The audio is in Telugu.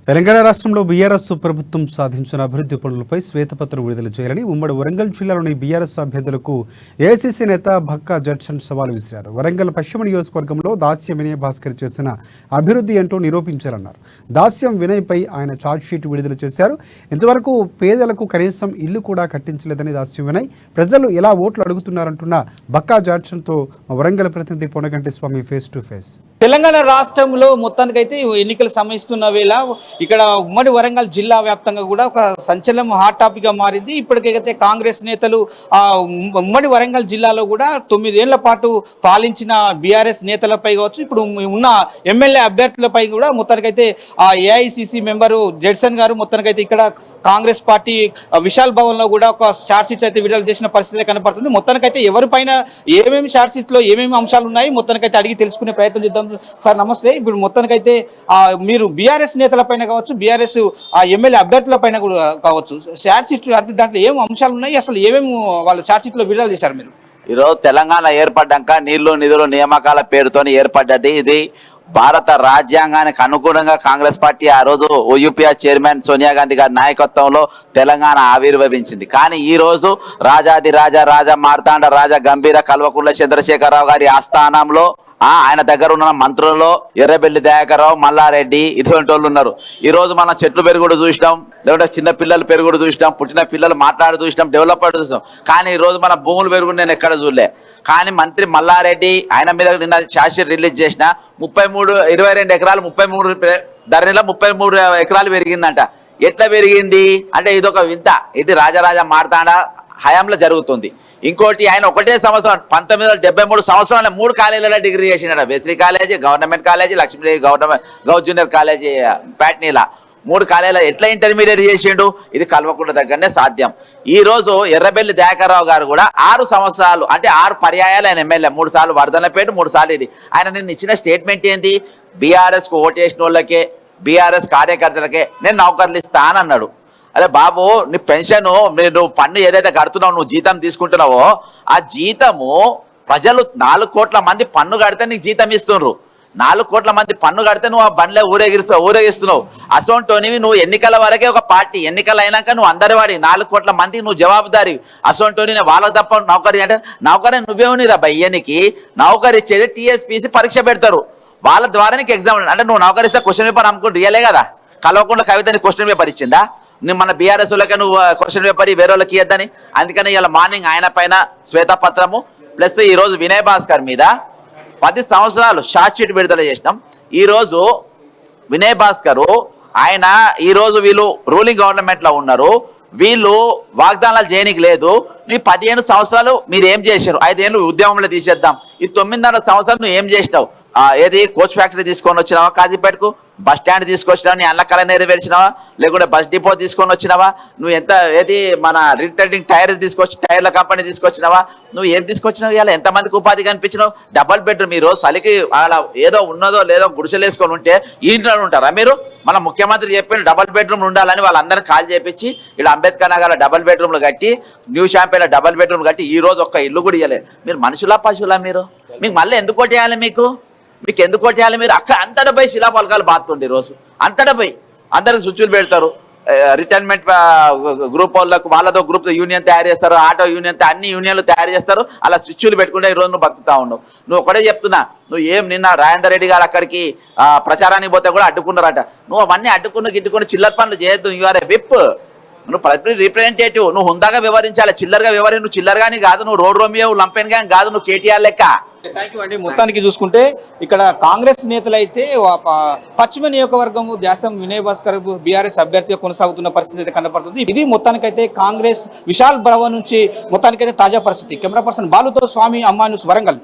తెలంగాణ రాష్ట్రంలో బీఆర్ఎస్ ప్రభుత్వం సాధించిన అభివృద్ధి పనులపై శ్వేతపత్రం విడుదల చేయాలని ఉమ్మడి వరంగల్ జిల్లాలోని బీఆర్ఎస్ అభ్యర్థులకు ఏఐసీసీ నేత భక్కా జడ్సన్ సవాల్ విసిరారు. వరంగల్ పశ్చిమ నియోజకవర్గంలో దాస్యం వినయ్ భాస్కర్ చేసిన అభివృద్ధి ఏంటో నిరూపించారన్నారు. దాస్యం వినయ్పై ఆయన ఛార్జ్షీట్ విడుదల చేశారు. ఇంతవరకు పేదలకు కనీసం ఇల్లు కూడా కట్టించలేదని దాస్యం వినయ్ ప్రజలు ఎలా ఓట్లు అడుగుతున్నారంటున్న భక్కా జడ్సన్తో వరంగల్ ప్రతినిధి పొనగంటి స్వామి ఫేస్ టు ఫేస్. తెలంగాణ రాష్ట్రంలో మొత్తానికైతే ఎన్నికలు సమయిస్తున్న వేళ ఇక్కడ ఉమ్మడి వరంగల్ జిల్లా వ్యాప్తంగా కూడా ఒక సంచలనం హాట్ టాపిక్ గా మారింది. ఇప్పటికైతే కాంగ్రెస్ నేతలు ఉమ్మడి వరంగల్ జిల్లాలో కూడా 9 ఏళ్ల పాటు పాలించిన బీఆర్ఎస్ నేతలపై కావచ్చు, ఇప్పుడు ఉన్న ఎమ్మెల్యే అభ్యర్థులపై కూడా మొత్తానికైతే ఏఐసిసి మెంబరు జడ్సన్ గారు మొత్తానికైతే ఇక్కడ కాంగ్రెస్ పార్టీ విశాల్ భవన్ లో కూడా ఒక చార్జ్ షీట్స్ అయితే విడుదల చేసిన పరిస్థితి కనపడుతుంది. మొత్తానికైతే ఎవరిపైన ఏమేమి చార్జ్ షీట్ లో ఏమేమి అంశాలు ఉన్నాయి మొత్తానికైతే అడిగి తెలుసుకునే ప్రయత్నం చేద్దాం. సార్ నమస్తే. ఇప్పుడు మొత్తానికైతే మీరు బీఆర్ఎస్ నేతల పైన కావచ్చు, బీఆర్ఎస్ ఎమ్మెల్యే అభ్యర్థుల పైన కూడా కావచ్చు, చార్జ్ షీట్ దాంట్లో ఏం అంశాలు ఉన్నాయి, అసలు ఏమేమి వాళ్ళు చార్జ్ షీట్ లో విడుదల చేశారు? మీరు ఈరోజు తెలంగాణ ఏర్పడ్డాక నీళ్లు నిధులు నియామకాల పేరుతో ఏర్పడ్డది. ఇది భారత రాజ్యాంగానికి అనుగుణంగా కాంగ్రెస్ పార్టీ ఆ రోజు యూపీఆర్ చైర్మన్ సోనియా గాంధీ గారి నాయకత్వంలో తెలంగాణ ఆవిర్భవించింది. కానీ ఈ రోజు రాజాది రాజా మార్తాండ రాజా గంభీర కల్వకుంట్ల చంద్రశేఖరరావు గారి ఆస్థానంలో ఆయన దగ్గర ఉన్న మంత్రులలో ఎర్రబెల్లి దయాకర్రావు, మల్లారెడ్డి ఇటువంటి వాళ్ళు ఉన్నారు. ఈ రోజు మనం చెట్లు పెరుగుడు చూసినాం, లేకుంటే చిన్న పిల్లలు పెరుగుడు చూసినాం, పుట్టిన పిల్లలు మాట్లాడి చూసినాం, డెవలప్మెంట్ చూసినాం. కానీ ఈ రోజు మన భూములు పెరుగుడు నేను ఎక్కడ చూడలే. కానీ మంత్రి మల్లారెడ్డి ఆయన మీద నిన్న ఛార్జ్షీట్ రిలీజ్ చేసిన 22 ఎకరాలు 33 ధరణిలో 33 ఎకరాలు పెరిగిందంట. ఎట్లా పెరిగింది అంటే ఇదొక వింత. ఇది రాజరాజ మార్తాండ హయాంలో జరుగుతుంది. ఇంకోటి ఆయన ఒకటే సంవత్సరం 1973 సంవత్సరాల 3 కాలేజీలలో డిగ్రీ చేసినాడు. Basic college, government college, Lakshmi గౌట్ జూనియర్ కాలేజీ ప్యాట్నీలా 3 కాలేజీలో ఎట్లా ఇంటర్మీడియట్ చేసిండు? ఇది కల్వకుంట్ల దగ్గరనే సాధ్యం. ఈ రోజు ఎర్రబెల్లి దయాకర్రావు గారు కూడా 6 సంవత్సరాలు అంటే 6 పర్యాయాలు ఆయన ఎమ్మెల్యే, 3 సార్లు వర్ధనపేట, 3 సార్లు ఇది. ఆయన నిన్న ఇచ్చిన స్టేట్మెంట్ ఏంటి? బీఆర్ఎస్ కు ఓటేసిన వాళ్ళకే, బీఆర్ఎస్ కార్యకర్తలకే నేను నౌకర్లు ఇస్తా అని అన్నాడు. అరే బాబు, నీ పెన్షన్ నువ్వు పన్ను ఏదైతే కడుతున్నావు, నువ్వు జీతం తీసుకుంటున్నావో ఆ జీతము ప్రజలు 4 కోట్ల మంది పన్ను కడితే నీకు జీతం ఇస్తున్నారు. 4 కోట్ల మంది పన్ను కడితే నువ్వు ఆ బండ్లే ఊరేగిస్తున్నావు. అసోంటోనివి నువ్వు ఎన్నికల వరకే ఒక పార్టీ, ఎన్నికలు అయినాక నువ్వు అందరి వాడి 4 కోట్ల మందికి నువ్వు జవాబుదారి. అసోంటోని వాళ్ళకి తప్ప నౌకరీ అంటే నౌకరీ నువ్వేమునిరా బయ్యనికి? నౌకరీ ఇచ్చేది టీఎస్పీసీ పరీక్ష పెడతారు, వాళ్ళ ద్వారా నీకు ఎగ్జామ్. అంటే నువ్వు నౌకరీ ఇస్తే క్వశ్చన్ పేపర్ అమ్ముకుంటూ రియలే కదా. కలవకుండా కవితని క్వశ్చన్ పేపర్ ఇచ్చిందా? మన బీఆర్ఎస్ వాళ్ళకే నువ్వు క్వశ్చన్ పేపర్ వేరే వాళ్ళకి ఇద్దని. అందుకని ఇలా మార్నింగ్ ఆయన పైన శ్వేతపత్రము ప్లస్ ఈ రోజు వినయ్ భాస్కర్ మీద 10 సంవత్సరాలు షార్ట్ షీట్ విడుదల చేసినాం. ఈ రోజు వినయ్ భాస్కర్ ఆయన ఈ రోజు వీళ్ళు రూలింగ్ గవర్నమెంట్ లో ఉన్నారు, వీళ్ళు వాగ్దానాలు చేయనికి లేదు. నీ 15 సంవత్సరాలు మీరు ఏం చేశారు? 5 ఏళ్ళు ఉద్యమంలో తీసేద్దాం. ఈ 9.5 సంవత్సరాలు నువ్వు ఏం చేసినావు? ఏది కోచ్ ఫ్యాక్టరీ తీసుకొని వచ్చినావా? కాజీపేటకు బస్ స్టాండ్ తీసుకొచ్చినావా? నీ అన్నకళ నెరవేర్చినావా? లేకుంటే బస్ డిపో తీసుకొని వచ్చినావా? నువ్వు ఎంత ఏది మన రిటర్నింగ్ టైర్ తీసుకొచ్చి టైర్ల కంపెనీ తీసుకొచ్చినావా? నువ్వు ఏం తీసుకొచ్చినావు? ఇలా ఎంతమందికి ఉపాధి కనిపించినావు? Double bedroom. మీరు చలికి అలా ఏదో ఉన్నదో లేదో గుడిసెలు వేసుకొని ఉంటే ఈ ఇంట్లో ఉంటారా మీరు? మన ముఖ్యమంత్రి చెప్పిన డబల్ బెడ్రూమ్ ఉండాలని వాళ్ళందరినీ కాల్ చేపించి ఇక్కడ అంబేద్కర్ నగర్ డబల్ బెడ్రూమ్లు కట్టి, న్యూ షాంపేట డబల్ బెడ్రూమ్ కట్టి ఈ రోజు ఒక్క ఇల్లు కూడా ఇవ్వలేదు. మీరు మనుషులా పశువులా? మీకు మళ్ళీ ఎందుకు కొట్టేయాలి? మీకు ఎందుకు కొట్టేయాలి? మీరు అక్కడ అంతటా పోయి శిలాపలకాలు బాగుతుండే రోజు అంతటా పోయి అందరికి స్విచ్లు పెడతారు. రిటైర్మెంట్ గ్రూప్ వాళ్ళతో గ్రూప్ యూనియన్ తయారు చేస్తారు, ఆటో యూనియన్, అన్ని యూనియన్లు తయారు చేస్తారు. అలా స్విచ్లు పెట్టుకుంటే ఈ రోజు నువ్వు బతుకుతా ఉండవు. నువ్వు ఒకటే చెప్తున్నా, నువ్వు ఏం నిన్న రాజేందర్ రెడ్డి గారు అక్కడికి ప్రచారానికి పోతే కూడా అడ్డుకున్నారట. నువ్వు అవన్నీ గిట్టుకుని చిల్లర పనులు చేయొద్దు. యు ఆర్ ఏ విప్, నువ్వు రిప్రజెంటేటివ్. నువ్వు హుందాగా వ్యవహరించాలి, చిల్లరగా నువ్వు చిల్లరగాని కాదు, నువ్వు రోడ్ రోమియో లంపెన్ గాని కాదు, నువ్వు కేటీఆర్ లెక్క. థ్యాంక్ యూ అండి. మొత్తానికి చూసుకుంటే ఇక్కడ కాంగ్రెస్ నేతలు అయితే పశ్చిమ నియోజకవర్గం దాస్యం వినయ్ భాస్కర్ బీఆర్ఎస్ అభ్యర్థిగా కొనసాగుతున్న పరిస్థితి అయితే కనపడుతుంది. ఇది మొత్తానికైతే కాంగ్రెస్ విశాల్ భవన్ నుంచి మొత్తానికైతే తాజా పరిస్థితి. కెమెరా పర్సన్ బాలుతో స్వామి, అమ్మా న్యూస్, వరంగల్.